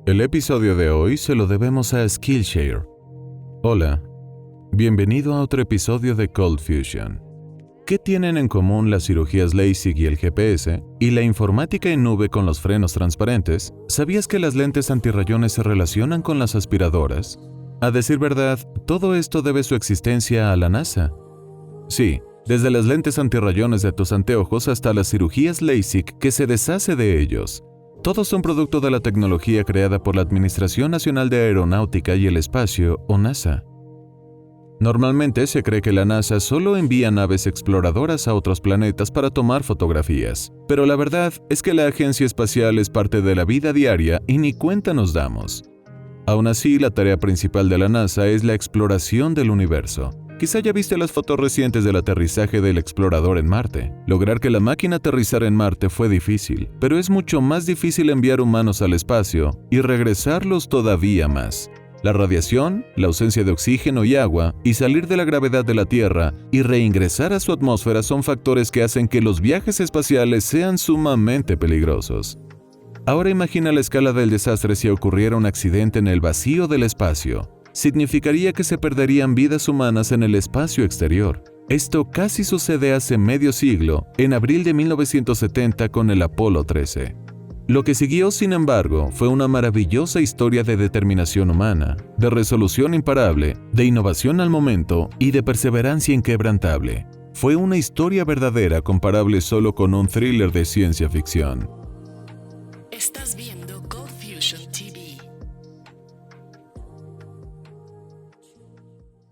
El episodio de hoy se lo debemos a Skillshare. Hola, bienvenido a otro episodio de Cold Fusion. ¿Qué tienen en común las cirugías LASIK y el GPS y la informática en nube con los frenos transparentes? ¿Sabías que las lentes antirrayones se relacionan con las aspiradoras? A decir verdad, todo esto debe su existencia a la NASA. Sí, desde las lentes antirrayones de tus anteojos hasta las cirugías LASIK que se deshace de ellos. Todos son producto de la tecnología creada por la Administración Nacional de Aeronáutica y el Espacio, o NASA. Normalmente se cree que la NASA solo envía naves exploradoras a otros planetas para tomar fotografías, pero la verdad es que la agencia espacial es parte de la vida diaria y ni cuenta nos damos. Aún así, la tarea principal de la NASA es la exploración del universo. Quizá ya viste las fotos recientes del aterrizaje del explorador en Marte. Lograr que la máquina aterrizara en Marte fue difícil, pero es mucho más difícil enviar humanos al espacio y regresarlos todavía más. La radiación, la ausencia de oxígeno y agua, y salir de la gravedad de la Tierra y reingresar a su atmósfera son factores que hacen que los viajes espaciales sean sumamente peligrosos. Ahora imagina la escala del desastre si ocurriera un accidente en el vacío del espacio. Significaría que se perderían vidas humanas en el espacio exterior. Esto casi sucede hace medio siglo, en abril de 1970 con el Apolo 13. Lo que siguió, sin embargo, fue una maravillosa historia de determinación humana, de resolución imparable, de innovación al momento y de perseverancia inquebrantable. Fue una historia verdadera comparable solo con un thriller de ciencia ficción. Estás viendo Cold Fusion TV.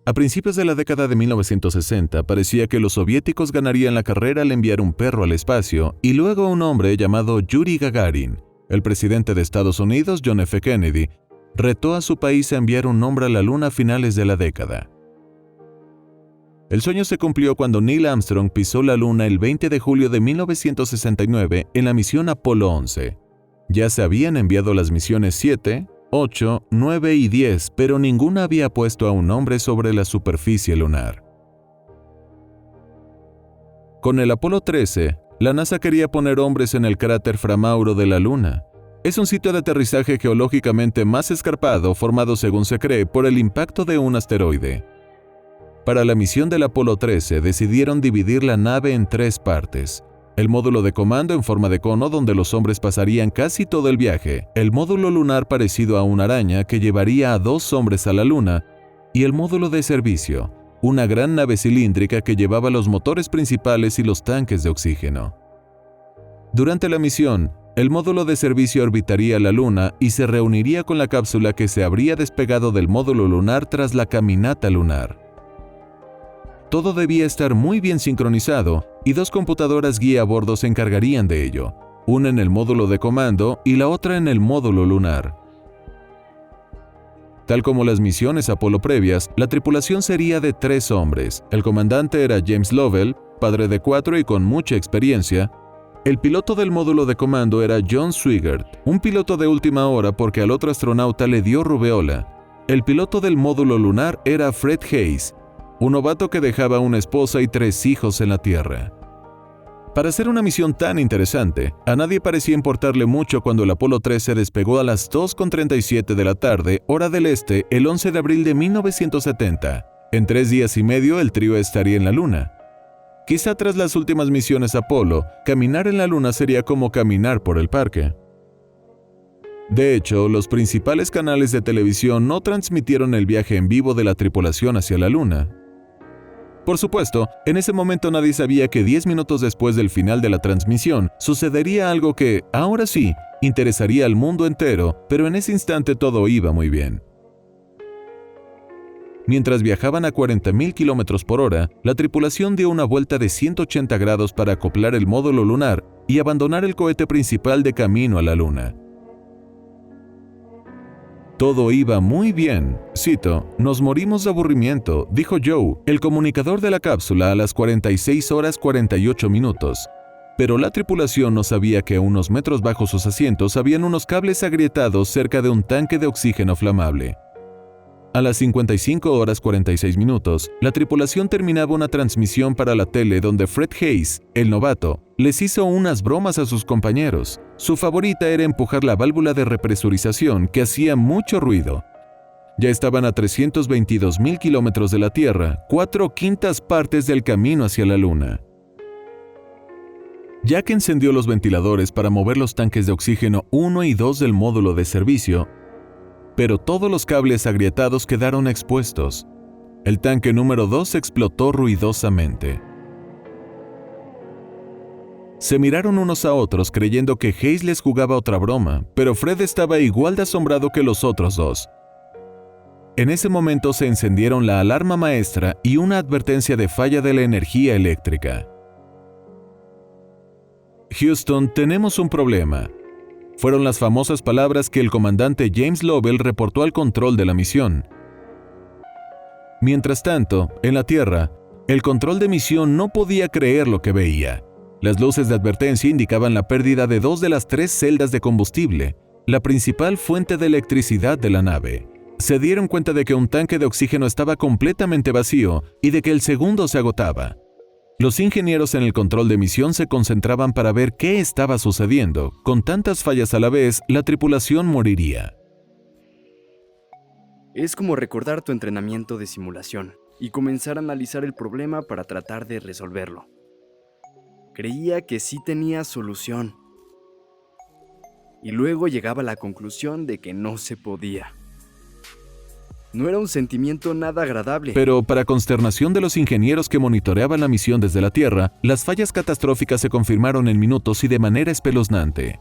A principios de la década de 1960, parecía que los soviéticos ganarían la carrera al enviar un perro al espacio y luego un hombre llamado Yuri Gagarin. El presidente de Estados Unidos, John F. Kennedy, retó a su país a enviar un hombre a la Luna a finales de la década. El sueño se cumplió cuando Neil Armstrong pisó la Luna el 20 de julio de 1969 en la misión Apolo 11. Ya se habían enviado las misiones 7, 8, 9 y 10, pero ninguna había puesto a un hombre sobre la superficie lunar. Con el Apolo 13, la NASA quería poner hombres en el cráter Framauro de la Luna. Es un sitio de aterrizaje geológicamente más escarpado formado, según se cree, por el impacto de un asteroide. Para la misión del Apolo 13 decidieron dividir la nave en 3 partes. El módulo de comando en forma de cono donde los hombres pasarían casi todo el viaje, el módulo lunar parecido a una araña que llevaría a 2 hombres a la Luna, y el módulo de servicio, una gran nave cilíndrica que llevaba los motores principales y los tanques de oxígeno. Durante la misión, el módulo de servicio orbitaría la Luna y se reuniría con la cápsula que se habría despegado del módulo lunar tras la caminata lunar. Todo debía estar muy bien sincronizado y 2 computadoras guía a bordo se encargarían de ello, una en el módulo de comando y la otra en el módulo lunar. Tal como las misiones Apolo previas, la tripulación sería de 3 hombres. El comandante era James Lovell, padre de 4 y con mucha experiencia. El piloto del módulo de comando era John Swigert, un piloto de última hora porque al otro astronauta le dio rubeola. El piloto del módulo lunar era Fred Hayes, un novato que dejaba una esposa y 3 hijos en la Tierra. Para hacer una misión tan interesante, a nadie parecía importarle mucho cuando el Apolo 13 despegó a las 2:37 de la tarde, hora del este, el 11 de abril de 1970. En 3 días y medio el trío estaría en la Luna. Quizá tras las últimas misiones Apolo, caminar en la Luna sería como caminar por el parque. De hecho, los principales canales de televisión no transmitieron el viaje en vivo de la tripulación hacia la Luna. Por supuesto, en ese momento nadie sabía que 10 minutos después del final de la transmisión sucedería algo que, ahora sí, interesaría al mundo entero, pero en ese instante todo iba muy bien. Mientras viajaban a 40.000 km por hora, la tripulación dio una vuelta de 180 grados para acoplar el módulo lunar y abandonar el cohete principal de camino a la Luna. Todo iba muy bien. Cito, «Nos morimos de aburrimiento», dijo Joe, el comunicador de la cápsula a las 46 horas 48 minutos. Pero la tripulación no sabía que a unos metros bajo sus asientos habían unos cables agrietados cerca de un tanque de oxígeno flamable. A las 55 horas 46 minutos, la tripulación terminaba una transmisión para la tele donde Fred Hayes, el novato, les hizo unas bromas a sus compañeros. Su favorita era empujar la válvula de represurización que hacía mucho ruido. Ya estaban a 322.000 kilómetros de la Tierra, 4/5 partes del camino hacia la Luna. Jack encendió los ventiladores para mover los tanques de oxígeno 1 y 2 del módulo de servicio, pero todos los cables agrietados quedaron expuestos. El tanque número 2 explotó ruidosamente. Se miraron unos a otros creyendo que Hayes les jugaba otra broma, pero Fred estaba igual de asombrado que los otros dos. En ese momento se encendieron la alarma maestra y una advertencia de falla de la energía eléctrica. Houston, tenemos un problema. Fueron las famosas palabras que el comandante James Lovell reportó al control de la misión. Mientras tanto, en la Tierra, el control de misión no podía creer lo que veía. Las luces de advertencia indicaban la pérdida de 2 de las 3 celdas de combustible, la principal fuente de electricidad de la nave. Se dieron cuenta de que un tanque de oxígeno estaba completamente vacío y de que el segundo se agotaba. Los ingenieros en el control de misión se concentraban para ver qué estaba sucediendo. Con tantas fallas a la vez, la tripulación moriría. Es como recordar tu entrenamiento de simulación y comenzar a analizar el problema para tratar de resolverlo. Creía que sí tenía solución. Y luego llegaba a la conclusión de que no se podía. No era un sentimiento nada agradable. Pero, para consternación de los ingenieros que monitoreaban la misión desde la Tierra, las fallas catastróficas se confirmaron en minutos y de manera espeluznante.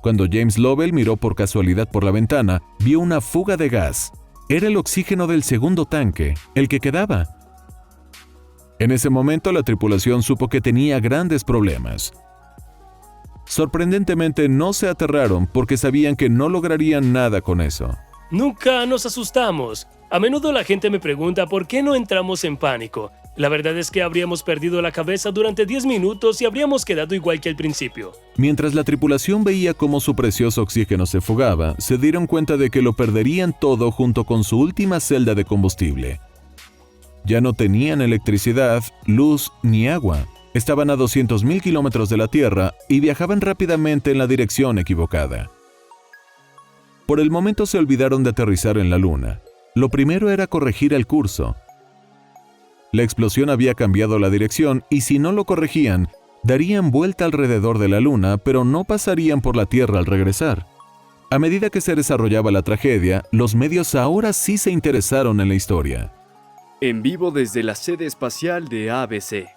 Cuando James Lovell miró por casualidad por la ventana, vio una fuga de gas. Era el oxígeno del segundo tanque, el que quedaba. En ese momento, la tripulación supo que tenía grandes problemas. Sorprendentemente, no se aterraron porque sabían que no lograrían nada con eso. Nunca nos asustamos. A menudo la gente me pregunta por qué no entramos en pánico. La verdad es que habríamos perdido la cabeza durante 10 minutos y habríamos quedado igual que al principio. Mientras la tripulación veía cómo su precioso oxígeno se fugaba, se dieron cuenta de que lo perderían todo junto con su última celda de combustible. Ya no tenían electricidad, luz ni agua. Estaban a 200.000 kilómetros de la Tierra y viajaban rápidamente en la dirección equivocada. Por el momento se olvidaron de aterrizar en la Luna. Lo primero era corregir el curso. La explosión había cambiado la dirección y si no lo corregían, darían vuelta alrededor de la Luna, pero no pasarían por la Tierra al regresar. A medida que se desarrollaba la tragedia, los medios ahora sí se interesaron en la historia. En vivo desde la sede espacial de ABC.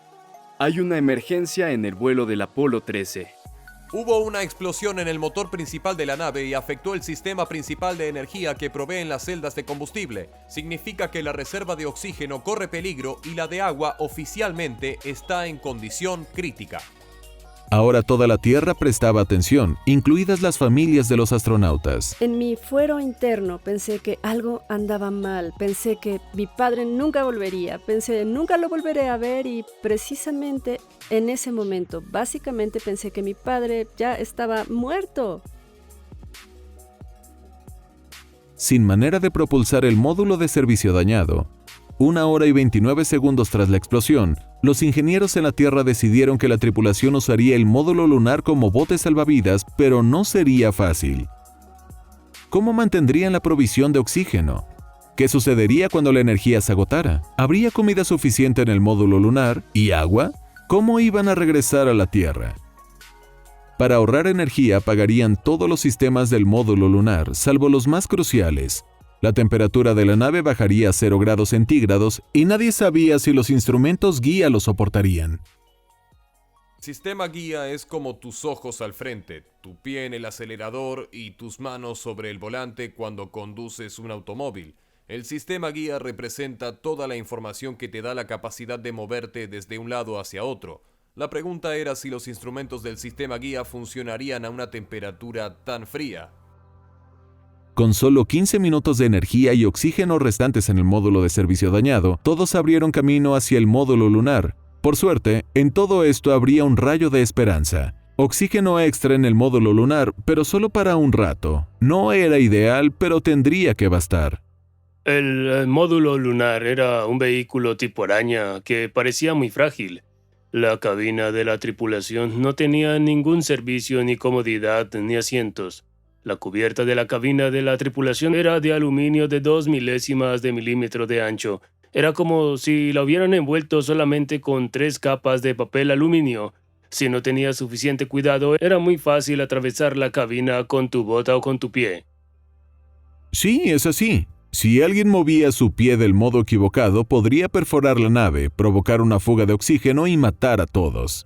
Hay una emergencia en el vuelo del Apolo 13. Hubo una explosión en el motor principal de la nave y afectó el sistema principal de energía que proveen las celdas de combustible. Significa que la reserva de oxígeno corre peligro y la de agua oficialmente está en condición crítica. Ahora toda la Tierra prestaba atención, incluidas las familias de los astronautas. En mi fuero interno pensé que algo andaba mal, pensé que mi padre nunca volvería, pensé nunca lo volveré a ver y precisamente en ese momento, básicamente pensé que mi padre ya estaba muerto. Sin manera de propulsar el módulo de servicio dañado, 1 hora y 29 segundos tras la explosión, los ingenieros en la Tierra decidieron que la tripulación usaría el módulo lunar como bote salvavidas, pero no sería fácil. ¿Cómo mantendrían la provisión de oxígeno? ¿Qué sucedería cuando la energía se agotara? ¿Habría comida suficiente en el módulo lunar? ¿Y agua? ¿Cómo iban a regresar a la Tierra? Para ahorrar energía apagarían todos los sistemas del módulo lunar, salvo los más cruciales. La temperatura de la nave bajaría a 0 grados centígrados y nadie sabía si los instrumentos guía lo soportarían. Sistema guía es como tus ojos al frente, tu pie en el acelerador y tus manos sobre el volante cuando conduces un automóvil. El sistema guía representa toda la información que te da la capacidad de moverte desde un lado hacia otro. La pregunta era si los instrumentos del sistema guía funcionarían a una temperatura tan fría. Con solo 15 minutos de energía y oxígeno restantes en el módulo de servicio dañado, todos abrieron camino hacia el módulo lunar. Por suerte, en todo esto habría un rayo de esperanza. Oxígeno extra en el módulo lunar, pero solo para un rato. No era ideal, pero tendría que bastar. El módulo lunar era un vehículo tipo araña que parecía muy frágil. La cabina de la tripulación no tenía ningún servicio, ni comodidad, ni asientos. La cubierta de la cabina de la tripulación era de aluminio de 2 milésimas de milímetro de ancho. Era como si la hubieran envuelto solamente con 3 capas de papel aluminio. Si no tenías suficiente cuidado, era muy fácil atravesar la cabina con tu bota o con tu pie. Sí, es así. Si alguien movía su pie del modo equivocado, podría perforar la nave, provocar una fuga de oxígeno y matar a todos.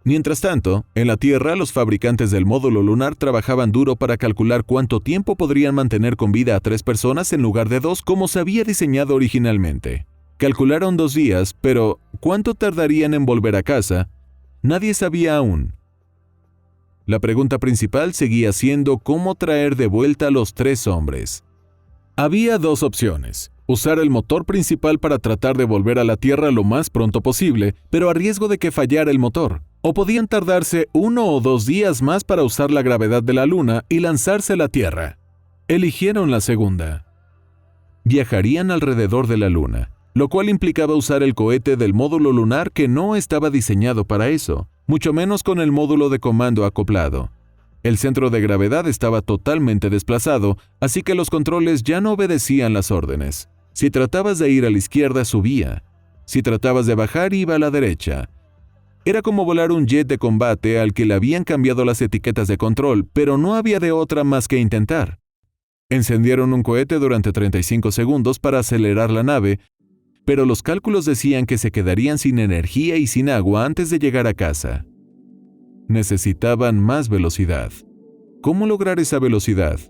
Mientras tanto, en la Tierra, los fabricantes del módulo lunar trabajaban duro para calcular cuánto tiempo podrían mantener con vida a 3 personas en lugar de 2 como se había diseñado originalmente. Calcularon 2 días, pero ¿cuánto tardarían en volver a casa? Nadie sabía aún. La pregunta principal seguía siendo cómo traer de vuelta a los 3 hombres. Había 2 opciones: usar el motor principal para tratar de volver a la Tierra lo más pronto posible, pero a riesgo de que fallara el motor. O podían tardarse 1 o 2 días más para usar la gravedad de la Luna y lanzarse a la Tierra. Eligieron la segunda. Viajarían alrededor de la Luna, lo cual implicaba usar el cohete del módulo lunar que no estaba diseñado para eso, mucho menos con el módulo de comando acoplado. El centro de gravedad estaba totalmente desplazado, así que los controles ya no obedecían las órdenes. Si tratabas de ir a la izquierda, subía. Si tratabas de bajar, iba a la derecha. Era como volar un jet de combate al que le habían cambiado las etiquetas de control, pero no había de otra más que intentar. Encendieron un cohete durante 35 segundos para acelerar la nave, pero los cálculos decían que se quedarían sin energía y sin agua antes de llegar a casa. Necesitaban más velocidad. ¿Cómo lograr esa velocidad?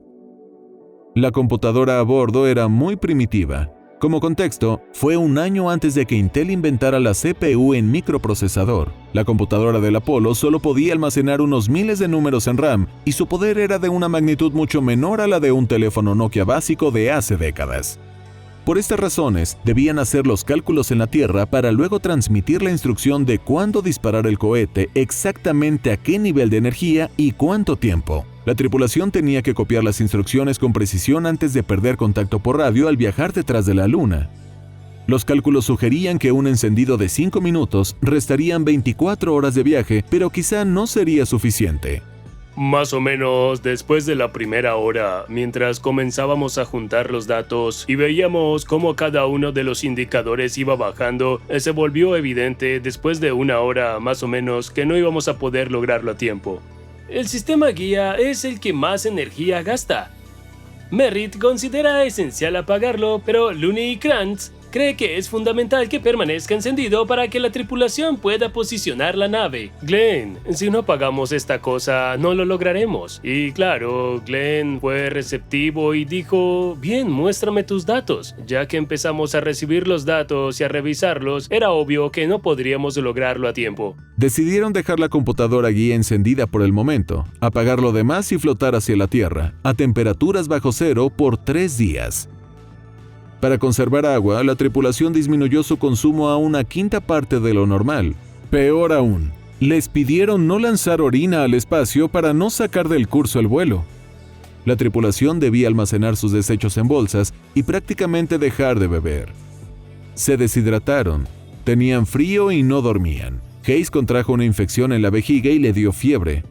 La computadora a bordo era muy primitiva. Como contexto, fue un año antes de que Intel inventara la CPU en microprocesador. La computadora del Apolo solo podía almacenar unos miles de números en RAM y su poder era de una magnitud mucho menor a la de un teléfono Nokia básico de hace décadas. Por estas razones, debían hacer los cálculos en la Tierra para luego transmitir la instrucción de cuándo disparar el cohete, exactamente a qué nivel de energía y cuánto tiempo. La tripulación tenía que copiar las instrucciones con precisión antes de perder contacto por radio al viajar detrás de la Luna. Los cálculos sugerían que un encendido de 5 minutos restarían 24 horas de viaje, pero quizá no sería suficiente. Más o menos después de la primera hora, mientras comenzábamos a juntar los datos y veíamos cómo cada uno de los indicadores iba bajando, se volvió evidente después de 1 hora más o menos que no íbamos a poder lograrlo a tiempo. El sistema guía es el que más energía gasta. Merritt considera esencial apagarlo, pero Looney y Krantz cree que es fundamental que permanezca encendido para que la tripulación pueda posicionar la nave. Glenn, si no apagamos esta cosa, no lo lograremos. Y claro, Glenn fue receptivo y dijo, bien, muéstrame tus datos. Ya que empezamos a recibir los datos y a revisarlos, era obvio que no podríamos lograrlo a tiempo. Decidieron dejar la computadora guía encendida por el momento, apagar lo demás y flotar hacia la Tierra, a temperaturas bajo cero por 3 días. Para conservar agua, la tripulación disminuyó su consumo a 1/5 parte de lo normal. Peor aún, les pidieron no lanzar orina al espacio para no sacar del curso el vuelo. La tripulación debía almacenar sus desechos en bolsas y prácticamente dejar de beber. Se deshidrataron, tenían frío y no dormían. Hayes contrajo una infección en la vejiga y le dio fiebre.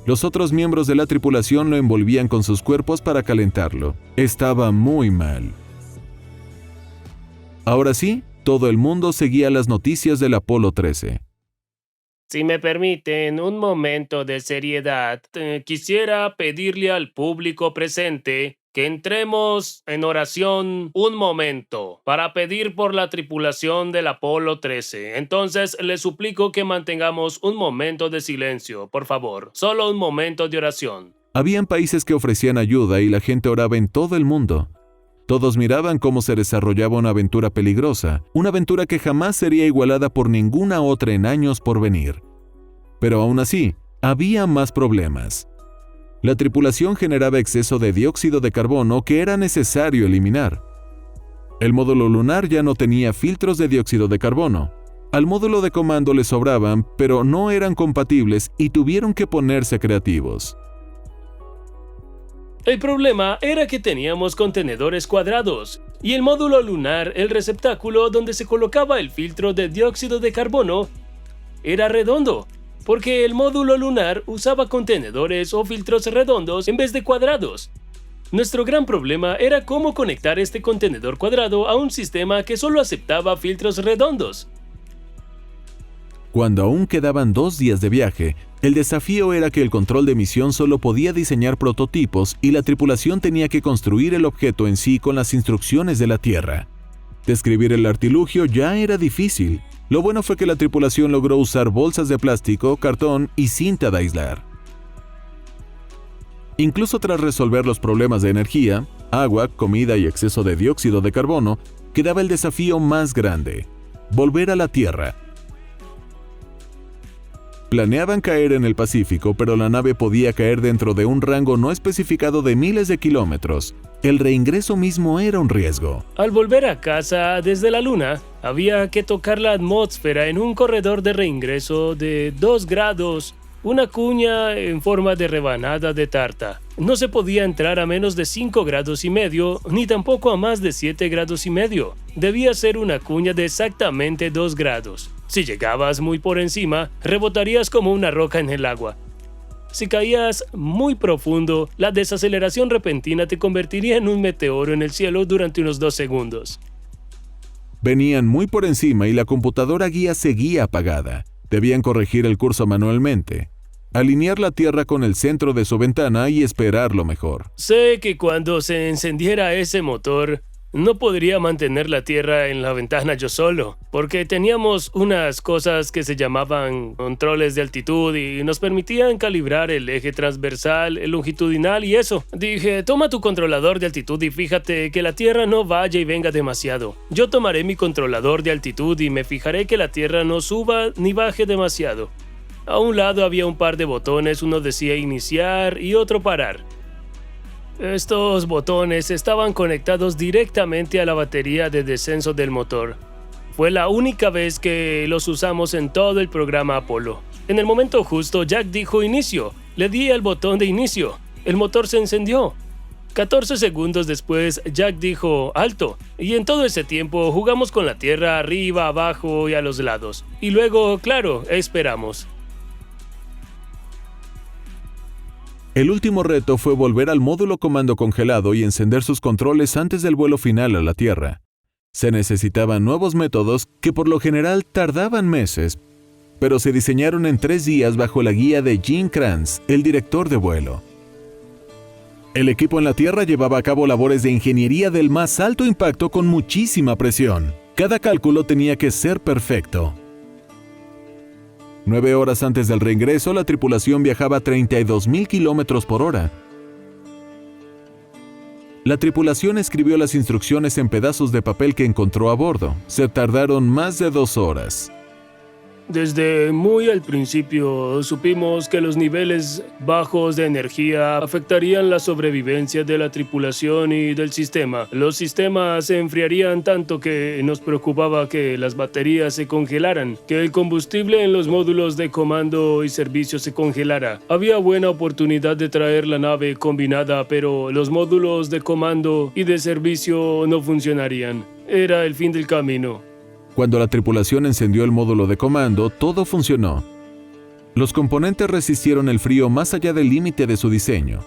Los otros miembros de la tripulación lo envolvían con sus cuerpos para calentarlo. Estaba muy mal. Ahora sí, todo el mundo seguía las noticias del Apolo 13. Si me permiten un momento de seriedad, quisiera pedirle al público presente que entremos en oración un momento para pedir por la tripulación del Apolo 13. Entonces, les suplico que mantengamos un momento de silencio, por favor. Solo un momento de oración. Habían países que ofrecían ayuda y la gente oraba en todo el mundo. Todos miraban cómo se desarrollaba una aventura peligrosa, una aventura que jamás sería igualada por ninguna otra en años por venir. Pero aún así, había más problemas. La tripulación generaba exceso de dióxido de carbono que era necesario eliminar. El módulo lunar ya no tenía filtros de dióxido de carbono. Al módulo de comando le sobraban, pero no eran compatibles y tuvieron que ponerse creativos. El problema era que teníamos contenedores cuadrados. y el módulo lunar, el receptáculo donde se colocaba el filtro de dióxido de carbono, era redondo, porque el módulo lunar usaba contenedores o filtros redondos en vez de cuadrados. Nuestro gran problema era cómo conectar este contenedor cuadrado a un sistema que solo aceptaba filtros redondos. Cuando aún quedaban 2 días de viaje, el desafío era que el control de misión solo podía diseñar prototipos y la tripulación tenía que construir el objeto en sí con las instrucciones de la Tierra. Describir el artilugio ya era difícil. Lo bueno fue que la tripulación logró usar bolsas de plástico, cartón y cinta de aislar. Incluso tras resolver los problemas de energía, agua, comida y exceso de dióxido de carbono, quedaba el desafío más grande: volver a la Tierra. Planeaban caer en el Pacífico, pero la nave podía caer dentro de un rango no especificado de miles de kilómetros. El reingreso mismo era un riesgo. Al volver a casa desde la Luna, había que tocar la atmósfera en un corredor de reingreso de 2 grados, una cuña en forma de rebanada de tarta. No se podía entrar a menos de 5 grados y medio, ni tampoco a más de 7 grados y medio. Debía ser una cuña de exactamente 2 grados. Si llegabas muy por encima, rebotarías como una roca en el agua. Si caías muy profundo, la desaceleración repentina te convertiría en un meteoro en el cielo durante unos 2 segundos. Venían muy por encima y la computadora guía seguía apagada. Debían corregir el curso manualmente, alinear la Tierra con el centro de su ventana y esperar lo mejor. Sé que cuando se encendiera ese motor, no podría mantener la Tierra en la ventana yo solo, porque teníamos unas cosas que se llamaban controles de altitud y nos permitían calibrar el eje transversal, el longitudinal y eso. Dije, toma tu controlador de altitud y fíjate que la Tierra no vaya y venga demasiado. Yo tomaré mi controlador de altitud y me fijaré que la Tierra no suba ni baje demasiado. A un lado había un par de botones, uno decía iniciar y otro parar. Estos botones estaban conectados directamente a la batería de descenso del motor. Fue la única vez que los usamos en todo el programa Apolo. En el momento justo, Jack dijo inicio. Le di al botón de inicio. El motor se encendió. 14 segundos después, Jack dijo alto. Y en todo ese tiempo jugamos con la Tierra arriba, abajo y a los lados. Y luego, claro, esperamos. El último reto fue volver al módulo comando congelado y encender sus controles antes del vuelo final a la Tierra. Se necesitaban nuevos métodos que por lo general tardaban meses, pero se diseñaron en 3 días bajo la guía de Gene Kranz, el director de vuelo. El equipo en la Tierra llevaba a cabo labores de ingeniería del más alto impacto con muchísima presión. Cada cálculo tenía que ser perfecto. 9 horas antes del reingreso, la tripulación viajaba a 32,000 kilómetros por hora. La tripulación escribió las instrucciones en pedazos de papel que encontró a bordo. Se tardaron más de 2 horas. Desde muy al principio supimos que los niveles bajos de energía afectarían la sobrevivencia de la tripulación y del sistema. Los sistemas se enfriarían tanto que nos preocupaba que las baterías se congelaran, que el combustible en los módulos de comando y servicio se congelara. Había buena oportunidad de traer la nave combinada, pero los módulos de comando y de servicio no funcionarían. Era el fin del camino. Cuando la tripulación encendió el módulo de comando, todo funcionó. Los componentes resistieron el frío más allá del límite de su diseño.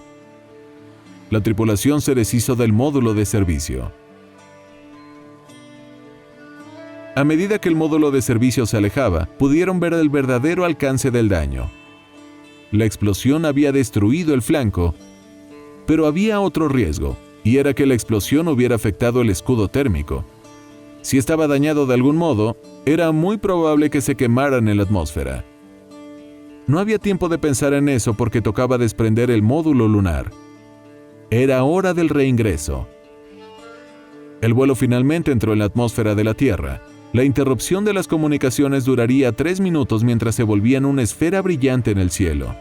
La tripulación se deshizo del módulo de servicio. A medida que el módulo de servicio se alejaba, pudieron ver el verdadero alcance del daño. La explosión había destruido el flanco, pero había otro riesgo, y era que la explosión hubiera afectado el escudo térmico. Si estaba dañado de algún modo, era muy probable que se quemaran en la atmósfera. No había tiempo de pensar en eso porque tocaba desprender el módulo lunar. Era hora del reingreso. El vuelo finalmente entró en la atmósfera de la Tierra. La interrupción de las comunicaciones duraría 3 minutos mientras se volvían una esfera brillante en el cielo.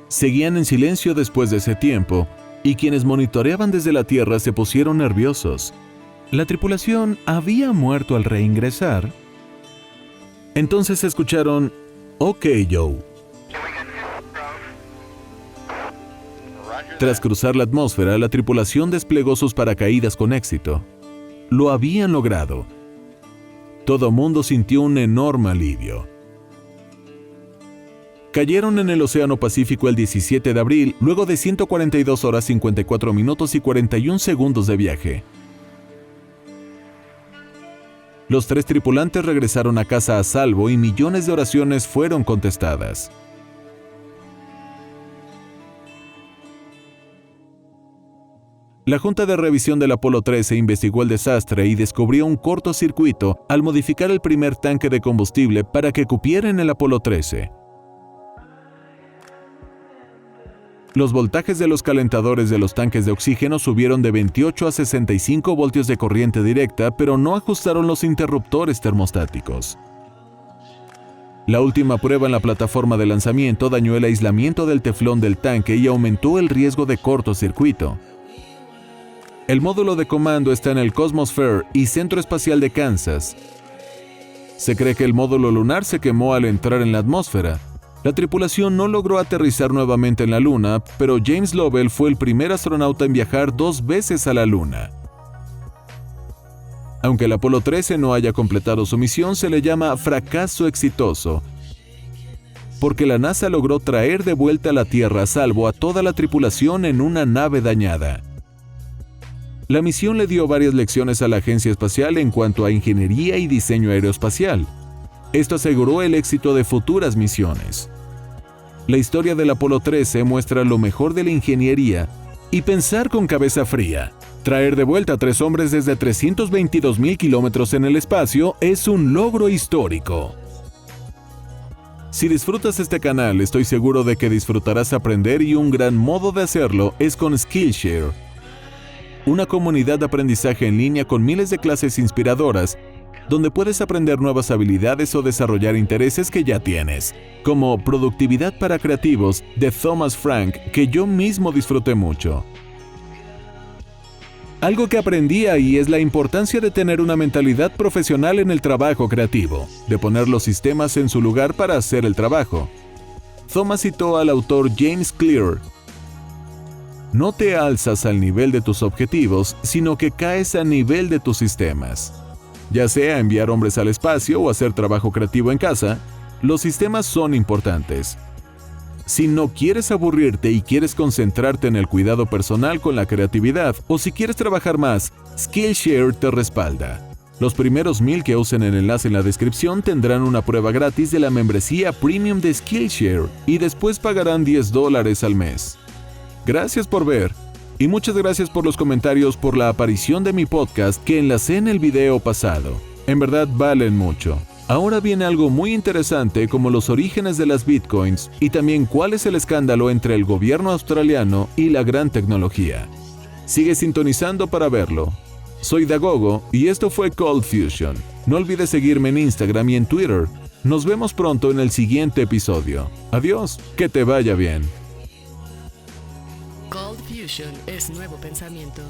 Seguían en silencio después de ese tiempo, y quienes monitoreaban desde la Tierra se pusieron nerviosos. ¿La tripulación había muerto al reingresar? Entonces escucharon, "OK, Joe". Tras cruzar la atmósfera, la tripulación desplegó sus paracaídas con éxito. Lo habían logrado. Todo mundo sintió un enorme alivio. Cayeron en el Océano Pacífico el 17 de abril, luego de 142 horas 54 minutos y 41 segundos de viaje. Los 3 tripulantes regresaron a casa a salvo y millones de oraciones fueron contestadas. La Junta de Revisión del Apolo 13 investigó el desastre y descubrió un cortocircuito al modificar el primer tanque de combustible para que cupiera en el Apolo 13. Los voltajes de los calentadores de los tanques de oxígeno subieron de 28 a 65 voltios de corriente directa, pero no ajustaron los interruptores termostáticos. La última prueba en la plataforma de lanzamiento dañó el aislamiento del teflón del tanque y aumentó el riesgo de cortocircuito. El módulo de comando está en el Cosmosphere y Centro Espacial de Kansas. Se cree que el módulo lunar se quemó al entrar en la atmósfera. La tripulación no logró aterrizar nuevamente en la Luna, pero James Lovell fue el primer astronauta en viajar 2 veces a la Luna. Aunque el Apolo 13 no haya completado su misión, se le llama fracaso exitoso, porque la NASA logró traer de vuelta a la Tierra a salvo a toda la tripulación en una nave dañada. La misión le dio varias lecciones a la agencia espacial en cuanto a ingeniería y diseño aeroespacial. Esto aseguró el éxito de futuras misiones. La historia del Apolo 13 muestra lo mejor de la ingeniería y pensar con cabeza fría. Traer de vuelta a 3 hombres desde 322,000 kilómetros en el espacio es un logro histórico. Si disfrutas este canal, estoy seguro de que disfrutarás aprender y un gran modo de hacerlo es con Skillshare, una comunidad de aprendizaje en línea con miles de clases inspiradoras donde puedes aprender nuevas habilidades o desarrollar intereses que ya tienes, como Productividad para Creativos de Thomas Frank, que yo mismo disfruté mucho. Algo que aprendí ahí es la importancia de tener una mentalidad profesional en el trabajo creativo, de poner los sistemas en su lugar para hacer el trabajo. Thomas citó al autor James Clear: "No te alzas al nivel de tus objetivos, sino que caes a nivel de tus sistemas". Ya sea enviar hombres al espacio o hacer trabajo creativo en casa, los sistemas son importantes. Si no quieres aburrirte y quieres concentrarte en el cuidado personal con la creatividad, o si quieres trabajar más, Skillshare te respalda. Los primeros 1000 que usen el enlace en la descripción tendrán una prueba gratis de la membresía Premium de Skillshare y después pagarán $10 al mes. Gracias por ver. Y muchas gracias por los comentarios por la aparición de mi podcast que enlacé en el video pasado. En verdad valen mucho. Ahora viene algo muy interesante como los orígenes de las bitcoins y también cuál es el escándalo entre el gobierno australiano y la gran tecnología. Sigue sintonizando para verlo. Soy Dagogo y esto fue Cold Fusion. No olvides seguirme en Instagram y en Twitter. Nos vemos pronto en el siguiente episodio. Adiós, que te vaya bien. Cold Fusion es nuevo pensamiento.